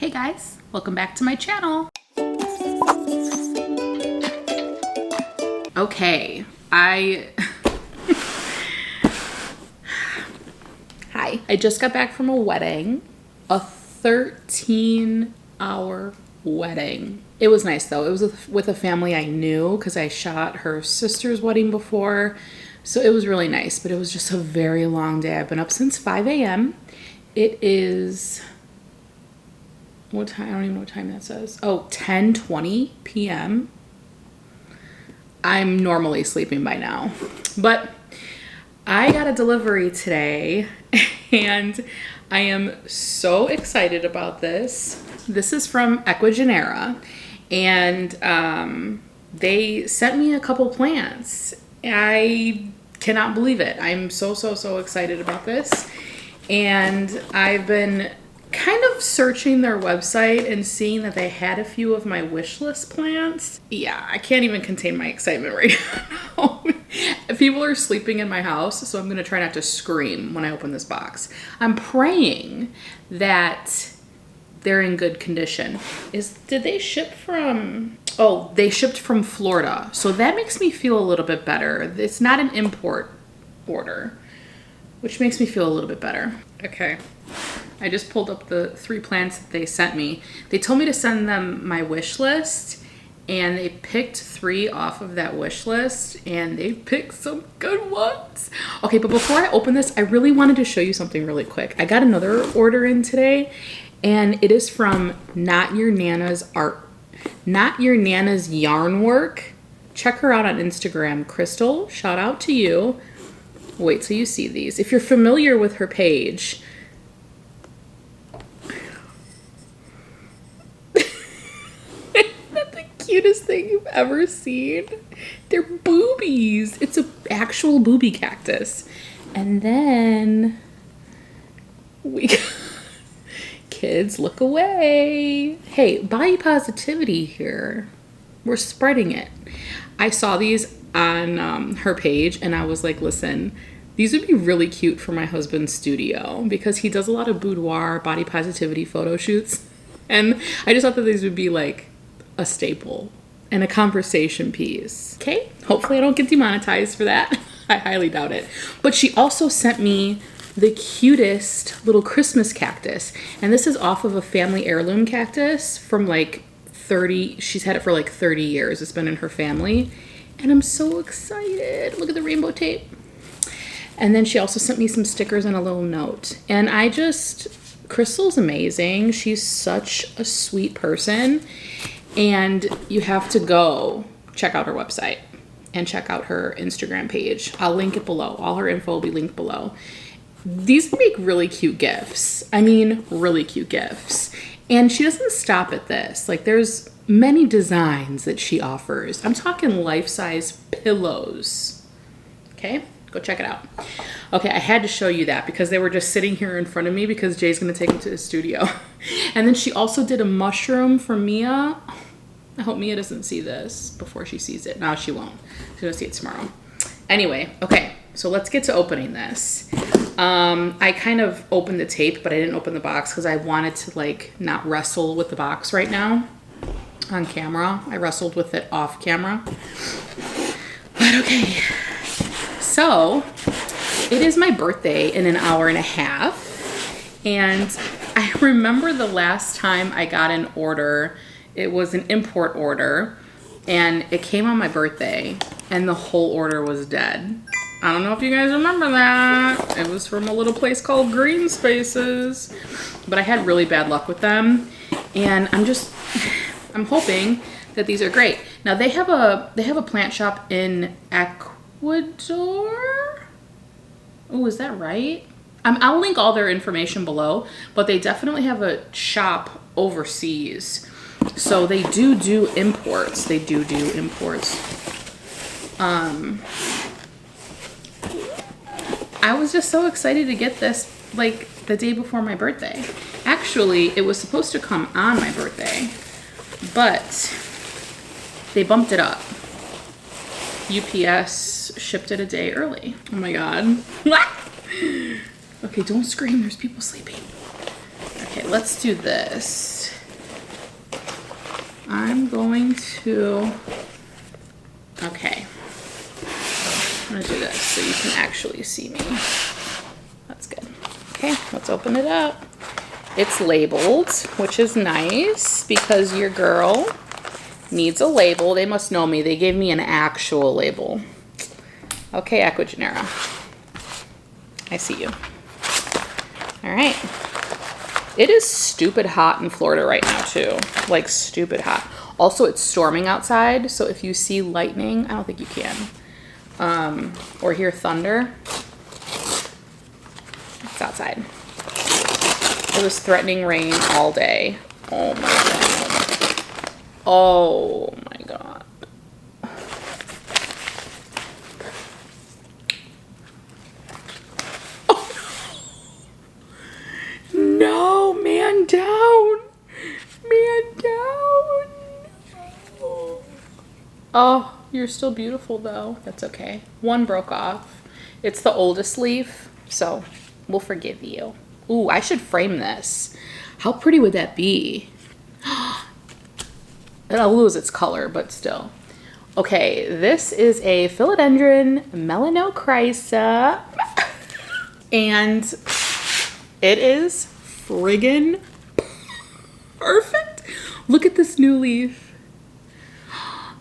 Hey guys, welcome back to my channel. Okay, Hi. I just got back from a wedding, a 13-hour wedding. It was nice though. It was with a family I knew because I shot her sister's wedding before. So it was really nice, but it was just a very long day. I've been up since 5 a.m. It is, what time? I don't even know what time that says. Oh, 10:20 p.m. I'm normally sleeping by now, but I got a delivery today and I am so excited about this. This is from Ecuagenera and they sent me a couple plants. I cannot believe it. I'm so excited about this. And I've been kind of searching their website and seeing that they had a few of my wish list plants. Yeah, I can't even contain my excitement right now. People are sleeping in my house, so I'm gonna try not to scream when I open this box. I'm praying that they're in good condition. Did they ship from, oh, they shipped from Florida. So that makes me feel a little bit better. It's not an import order, which makes me feel a little bit better. Okay, I just pulled up the 3 plants that they sent me. They told me to send them my wish list, and they picked 3 off of that wish list, and they picked some good ones. Okay, but before I open this, I really wanted to show you something really quick. I got another order in today, and it is from Not Your Nana's Yarn Work. Check her out on Instagram. Crystal, shout out to you. Wait till you see these. If you're familiar with her page, isn't that the cutest thing you've ever seen? They're boobies. It's an actual booby cactus. And then we got, kids, look away. Hey, body positivity here. We're spreading it. I saw these on her page and I was like, listen, these would be really cute for my husband's studio because he does a lot of boudoir body positivity photo shoots, and I just thought that these would be like a staple and a conversation piece. Okay, hopefully I don't get demonetized for that. I highly doubt it. But she also sent me the cutest little Christmas cactus, and this is off of a family heirloom cactus from like 30, she's had it for like 30 years. It's been in her family. And I'm so excited. Look at the rainbow tape. And then she also sent me some stickers and a little note. And Crystal's amazing. She's such a sweet person. And you have to go check out her website and check out her Instagram page. I'll link it below. All her info will be linked below. These make really cute gifts. I mean, really cute gifts. And she doesn't stop at this. Like, there's many designs that she offers. I'm talking life-size pillows. Okay, go check it out. Okay, I had to show you that because they were just sitting here in front of me because Jay's gonna take them to the studio. And then she also did a mushroom for Mia. I hope Mia doesn't see this before she sees it. No, she won't. She's gonna see it tomorrow. Anyway, okay, so let's get to opening this. I kind of opened the tape, but I didn't open the box because I wanted to like not wrestle with the box right now on camera. I wrestled with it off camera. But okay, so it is my birthday in an hour and a half. And I remember the last time I got an order, it was an import order and it came on my birthday and the whole order was dead. I don't know if you guys remember that. It was from a little place called Green Spaces, but I had really bad luck with them. And I'm hoping that these are great. Now they have a plant shop in Ecuador. Oh, is that right? I'll link all their information below, but they definitely have a shop overseas. So they do imports. They do imports. I was just so excited to get this like the day before my birthday. Actually, it was supposed to come on my birthday, but they bumped it up. UPS shipped it a day early. Oh my God. Okay, don't scream. There's people sleeping. Okay, let's do this. I'm going to, okay. I'm gonna do this so you can actually see me. That's good. Okay, let's open it up. It's labeled, which is nice because your girl needs a label. They must know me. They gave me an actual label. Okay, Ecuagenera. I see you. All right. It is stupid hot in Florida right now too. Like stupid hot. Also, it's storming outside, so if you see lightning, I don't think you can, or hear thunder, it's outside. It was threatening rain all day. Oh my god. Oh my god. Oh no, man down. Man down. Oh, you're still beautiful though. That's okay. One broke off. It's the oldest leaf, so we'll forgive you. Ooh, I should frame this. How pretty would that be? It'll lose its color, but still. Okay, this is a Philodendron melanochrysa. And it is friggin' perfect. Look at this new leaf.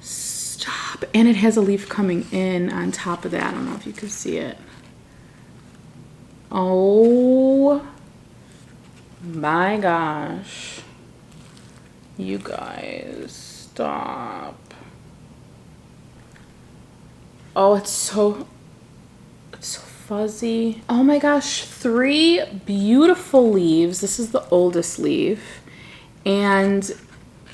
Stop. And it has a leaf coming in on top of that. I don't know if you can see it. Oh my gosh. You guys, stop. Oh, it's so fuzzy. Oh my gosh, 3 beautiful leaves. This is the oldest leaf. And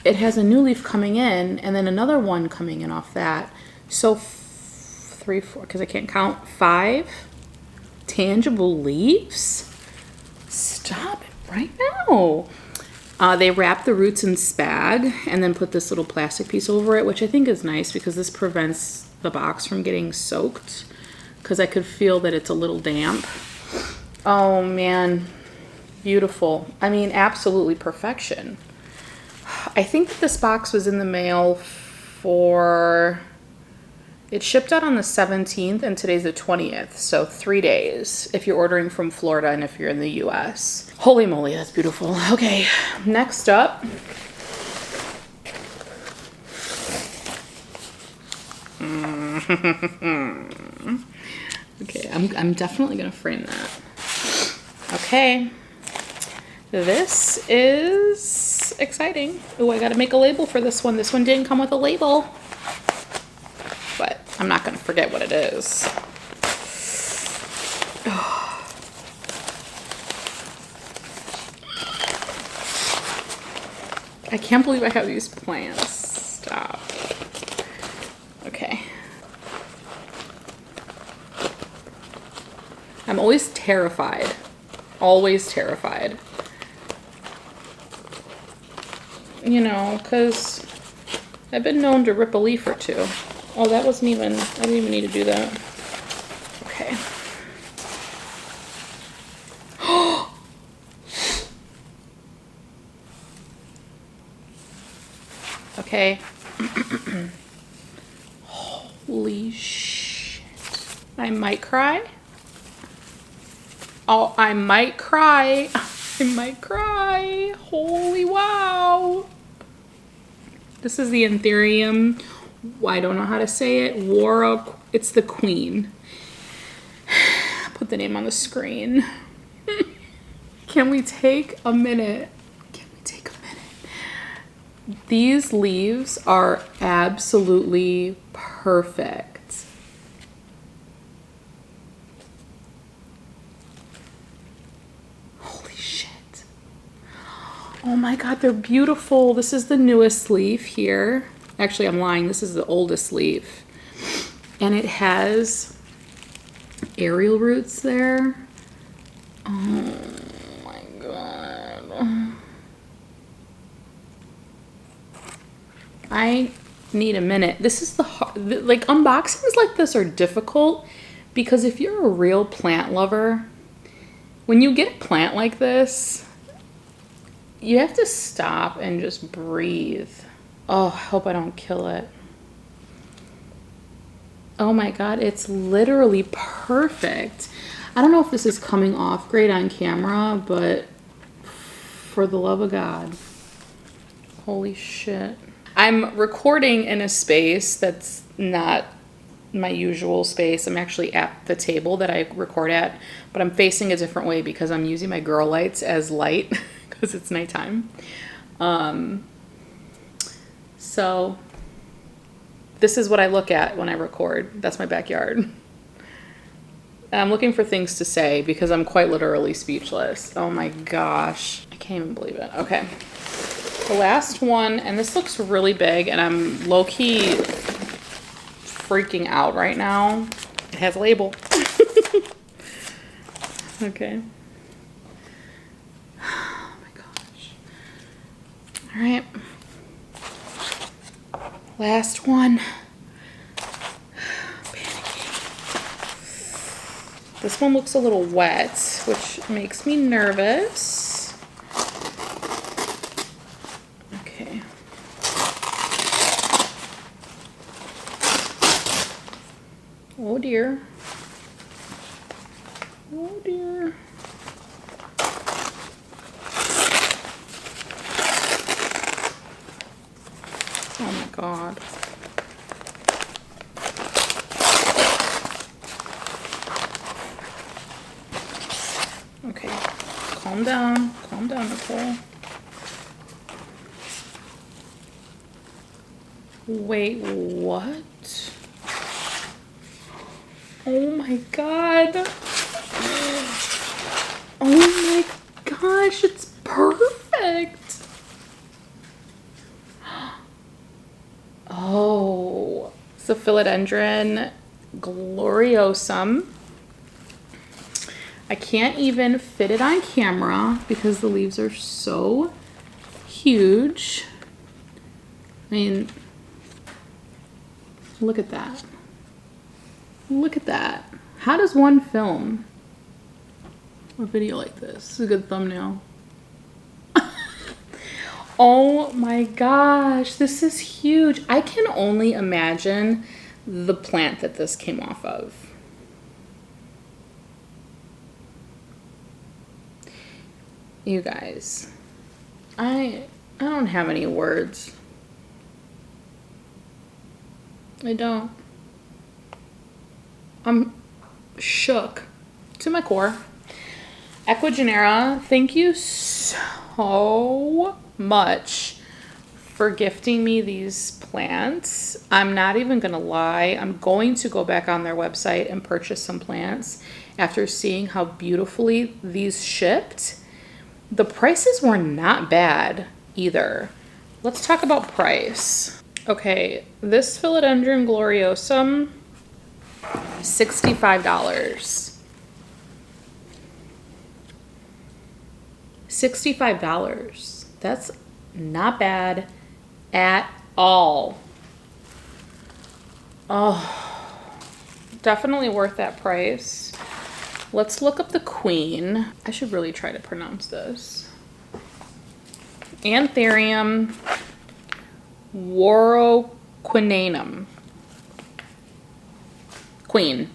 it has a new leaf coming in and then another one coming in off that. So 3, 4, because I can't count, 5 tangible leaves. Stop it right now. They wrap the roots in spag and then put this little plastic piece over it, which I think is nice because this prevents the box from getting soaked, because I could feel that it's a little damp. Oh man, beautiful. I mean, absolutely perfection. I think that this box was in the mail for, it shipped out on the 17th and today's the 20th, so 3 days if you're ordering from Florida and if you're in the US. Holy moly, that's beautiful. Okay, next up. Okay, I'm definitely gonna frame that. Okay, this is exciting. Oh, I gotta make a label for this one. This one didn't come with a label, but I'm not gonna forget what it is. I can't believe I have these plants. Stop. Okay. I'm always terrified. Always terrified. You know, because I've been known to rip a leaf or two. Oh, that wasn't even, I didn't even need to do that. Okay. Okay. Holy shit. I might cry. Oh, I might cry. I might cry. Holy wow. This is the Anthurium. I don't know how to say it. It's the queen. Put the name on the screen. Can we take a minute? These leaves are absolutely perfect. Holy shit. Oh my god, they're beautiful. This is the newest leaf here. Actually, I'm lying. This is the oldest leaf. And it has aerial roots there. Oh my god. I need a minute. This is like unboxings like this are difficult because if you're a real plant lover, when you get a plant like this, you have to stop and just breathe. Oh, I hope I don't kill it. Oh my God, it's literally perfect. I don't know if this is coming off great on camera, but for the love of God. Holy shit. I'm recording in a space that's not my usual space. I'm actually at the table that I record at, but I'm facing a different way because I'm using my girl lights as light because it's nighttime. So this is what I look at when I record. That's my backyard. And I'm looking for things to say because I'm quite literally speechless. Oh my gosh. I can't even believe it. Okay. The last one, and this looks really big, and I'm low-key freaking out right now. It has a label. Okay. Oh my gosh. All right. Last one. Panicking. This one looks a little wet, which makes me nervous. Okay. Oh dear. Oh dear. Oh my God. Okay, calm down, Nicole. Wait, what? Oh my God. Oh my gosh, it's perfect. Oh, it's the Philodendron gloriosum. I can't even fit it on camera because the leaves are so huge. I mean, look at that. Look at that. How does one film a video like this? This is a good thumbnail. Oh my gosh, this is huge. I can only imagine the plant that this came off of. You guys, I don't have any words. I don't. I'm shook to my core. Ecuagenera, thank you so much for gifting me these plants. I'm not even gonna lie. I'm going to go back on their website and purchase some plants after seeing how beautifully these shipped. The prices were not bad either. Let's talk about price. Okay, this Philodendron gloriosum, $65. $65. That's not bad at all. Oh, definitely worth that price. Let's look up the queen. I should really try to pronounce this. Anthurium warroquinanum. Queen.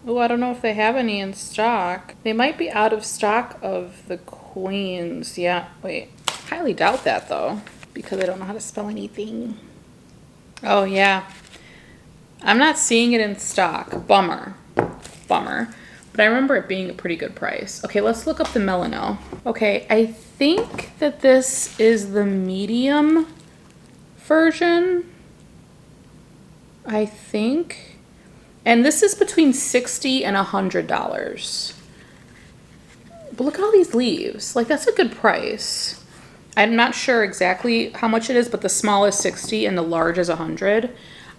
Oh, I don't know if they have any in stock. They might be out of stock of the queens. Yeah, wait. Highly doubt that though, because I don't know how to spell anything. Oh yeah. I'm not seeing it in stock. Bummer. Bummer. But I remember it being a pretty good price. Okay, let's look up the Melano. Okay, I think that this is the medium version. I think. And this is between $60 and $100. But look at all these leaves. Like, that's a good price. I'm not sure exactly how much it is, but the small is $60 and the large is $100.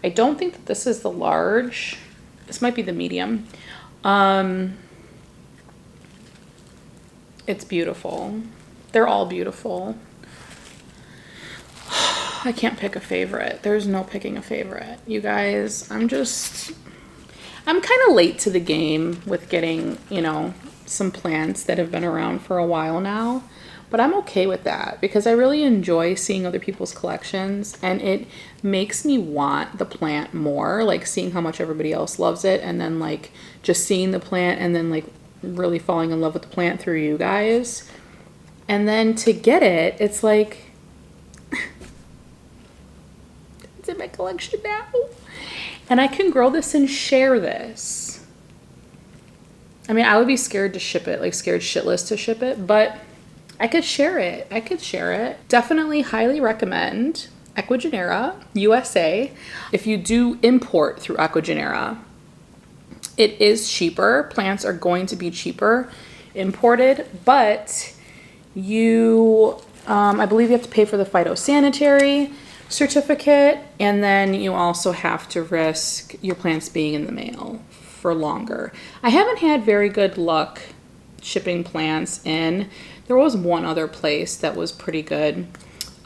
I don't think that this is the large. This might be the medium. It's beautiful. They're all beautiful. I can't pick a favorite. There's no picking a favorite. You guys, I'm kind of late to the game with getting, you know, some plants that have been around for a while now. But I'm okay with that because I really enjoy seeing other people's collections, and it makes me want the plant more, like seeing how much everybody else loves it, and then like just seeing the plant and then like really falling in love with the plant through you guys. And then to get it, it's like it's in my collection now. And I can grow this and share this. I mean, I would be scared to ship it, like scared shitless to ship it, but I could share it. I could share it. Definitely highly recommend Ecuagenera USA. If you do import through Ecuagenera, it is cheaper. Plants are going to be cheaper imported, but you, I believe you have to pay for the phytosanitary certificate, and then you also have to risk your plants being in the mail for longer. I haven't had very good luck shipping plants in. There was one other place that was pretty good,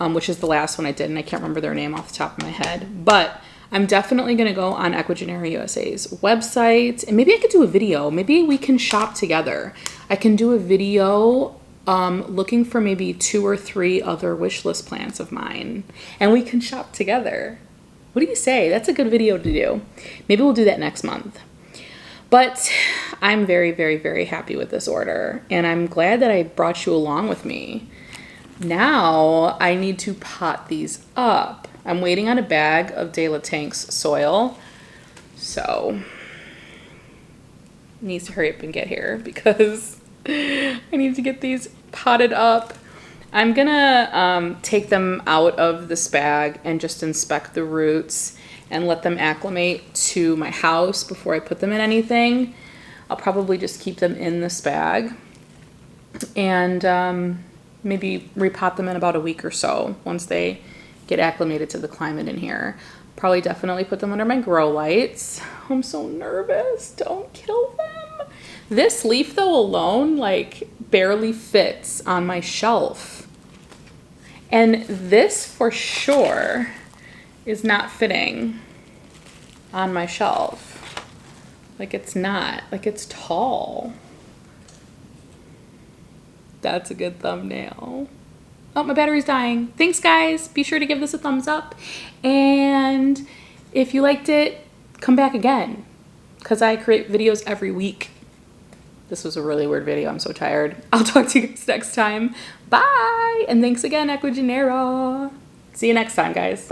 which is the last one I did, and I can't remember their name off the top of my head. But I'm definitely going to go on Ecuagenera USA's website, and maybe I could do a video. Maybe we can shop together. I can do a video looking for maybe 2 or 3 other wish list plants of mine, and we can shop together. What do you say? That's a good video to do. Maybe we'll do that next month. But I'm very, very, very happy with this order, and I'm glad that I brought you along with me. Now I need to pot these up. I'm waiting on a bag of De La Tank's soil, so needs to hurry up and get here because I need to get these potted up. I'm gonna take them out of this bag and just inspect the roots and let them acclimate to my house before I put them in anything. I'll probably just keep them in this bag and maybe repot them in about a week or so once they get acclimated to the climate in here. Probably definitely put them under my grow lights. I'm so nervous. Don't kill them. This leaf though alone like barely fits on my shelf. And this for sure is not fitting on my shelf. Like it's not, like it's tall. That's a good thumbnail. Oh, my battery's dying. Thanks guys. Be sure to give this a thumbs up. And if you liked it, come back again because I create videos every week. This was a really weird video. I'm so tired. I'll talk to you guys next time. Bye. And thanks again, Ecuagenera. See you next time, guys.